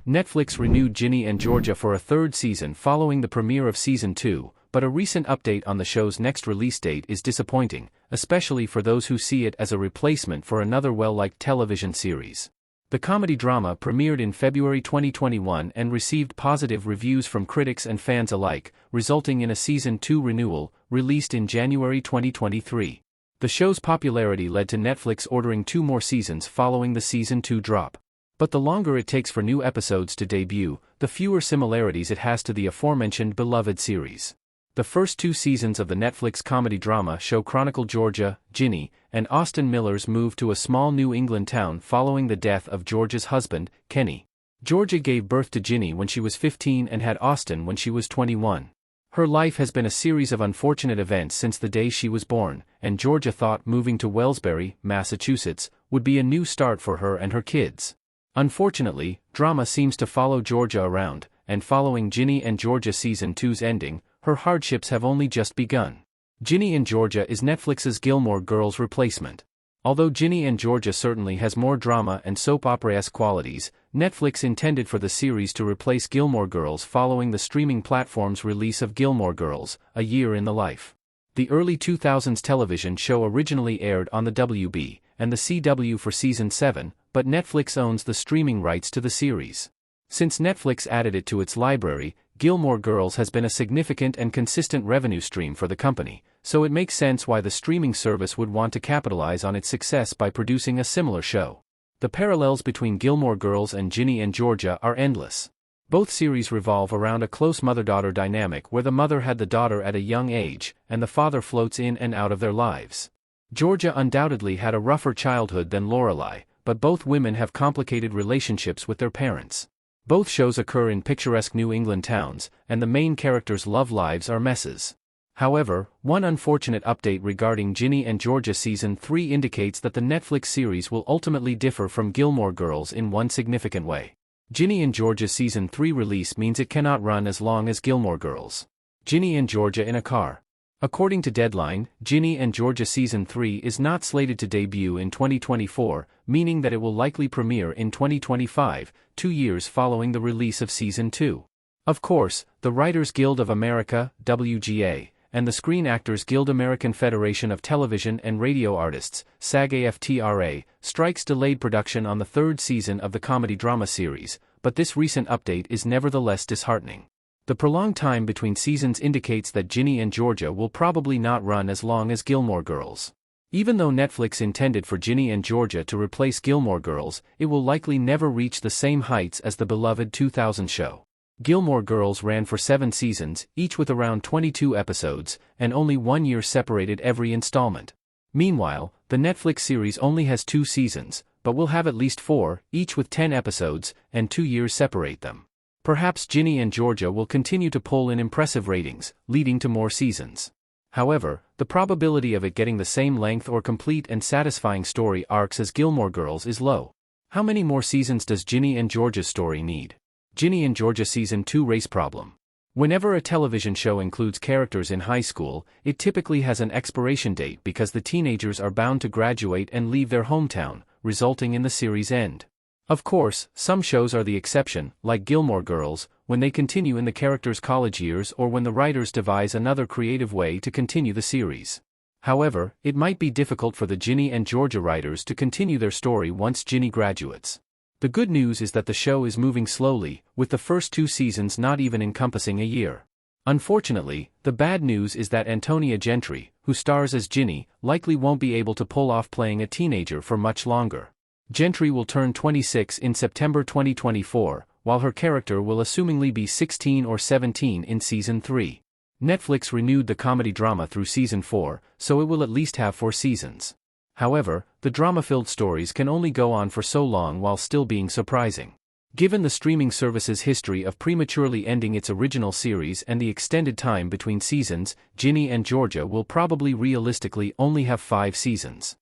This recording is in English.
Netflix renewed Ginny and Georgia for a third season following the premiere of Season 2, but a recent update on the show's next release date is disappointing, especially for those who see it as a replacement for another well-liked television series. The comedy drama premiered in February 2021 and received positive reviews from critics and fans alike, resulting in a Season 2 renewal, released in January 2023. The show's popularity led to Netflix ordering 2 more seasons following the Season 2 drop. But the longer it takes for new episodes to debut, the fewer similarities it has to the aforementioned beloved series. The first 2 seasons of the Netflix comedy drama show chronicle Georgia, Ginny, and Austin Miller's move to a small New England town following the death of Georgia's husband, Kenny. Georgia gave birth to Ginny when she was 15 and had Austin when she was 21. Her life has been a series of unfortunate events since the day she was born, and Georgia thought moving to Wellsbury, Massachusetts, would be a new start for her and her kids. Unfortunately, drama seems to follow Georgia around, and following Ginny and Georgia Season 2's ending, her hardships have only just begun. Ginny and Georgia is Netflix's Gilmore Girls replacement. Although Ginny and Georgia certainly has more drama and soap opera-esque qualities, Netflix intended for the series to replace Gilmore Girls following the streaming platform's release of Gilmore Girls, A Year in the Life. The early 2000s television show originally aired on the WB and the CW for Season 7, but Netflix owns the streaming rights to the series. Since Netflix added it to its library, Gilmore Girls has been a significant and consistent revenue stream for the company, so it makes sense why the streaming service would want to capitalize on its success by producing a similar show. The parallels between Gilmore Girls and Ginny and Georgia are endless. Both series revolve around a close mother-daughter dynamic where the mother had the daughter at a young age, and the father floats in and out of their lives. Georgia undoubtedly had a rougher childhood than Lorelai, but both women have complicated relationships with their parents. Both shows occur in picturesque New England towns, and the main characters' love lives are messes. However, one unfortunate update regarding Ginny and Georgia Season 3 indicates that the Netflix series will ultimately differ from Gilmore Girls in one significant way. Ginny and Georgia Season 3 release means it cannot run as long as Gilmore Girls. Ginny and Georgia in a car. According to Deadline, Ginny and Georgia Season 3 is not slated to debut in 2024, meaning that it will likely premiere in 2025, 2 years following the release of Season 2. Of course, the Writers Guild of America, WGA, and the Screen Actors Guild American Federation of Television and Radio Artists, SAG-AFTRA, strikes delayed production on the 3rd season of the comedy drama series, but this recent update is nevertheless disheartening. The prolonged time between seasons indicates that Ginny and Georgia will probably not run as long as Gilmore Girls. Even though Netflix intended for Ginny and Georgia to replace Gilmore Girls, it will likely never reach the same heights as the beloved 2000 show. Gilmore Girls ran for 7 seasons, each with around 22 episodes, and only 1 year separated every installment. Meanwhile, the Netflix series only has 2 seasons, but will have at least 4, each with 10 episodes, and 2 years separate them. Perhaps Ginny and Georgia will continue to pull in impressive ratings, leading to more seasons. However, the probability of it getting the same length or complete and satisfying story arcs as Gilmore Girls is low. How many more seasons does Ginny and Georgia's story need? Ginny and Georgia Season 2 race problem. Whenever a television show includes characters in high school, it typically has an expiration date because the teenagers are bound to graduate and leave their hometown, resulting in the series' end. Of course, some shows are the exception, like Gilmore Girls, when they continue in the characters' college years or when the writers devise another creative way to continue the series. However, it might be difficult for the Ginny and Georgia writers to continue their story once Ginny graduates. The good news is that the show is moving slowly, with the first 2 seasons not even encompassing a year. Unfortunately, the bad news is that Antonia Gentry, who stars as Ginny, likely won't be able to pull off playing a teenager for much longer. Gentry will turn 26 in September 2024, while her character will assumingly be 16 or 17 in Season 3. Netflix renewed the comedy drama through Season 4, so it will at least have 4 seasons. However, the drama-filled stories can only go on for so long while still being surprising. Given the streaming service's history of prematurely ending its original series and the extended time between seasons, Ginny and Georgia will probably realistically only have 5 seasons.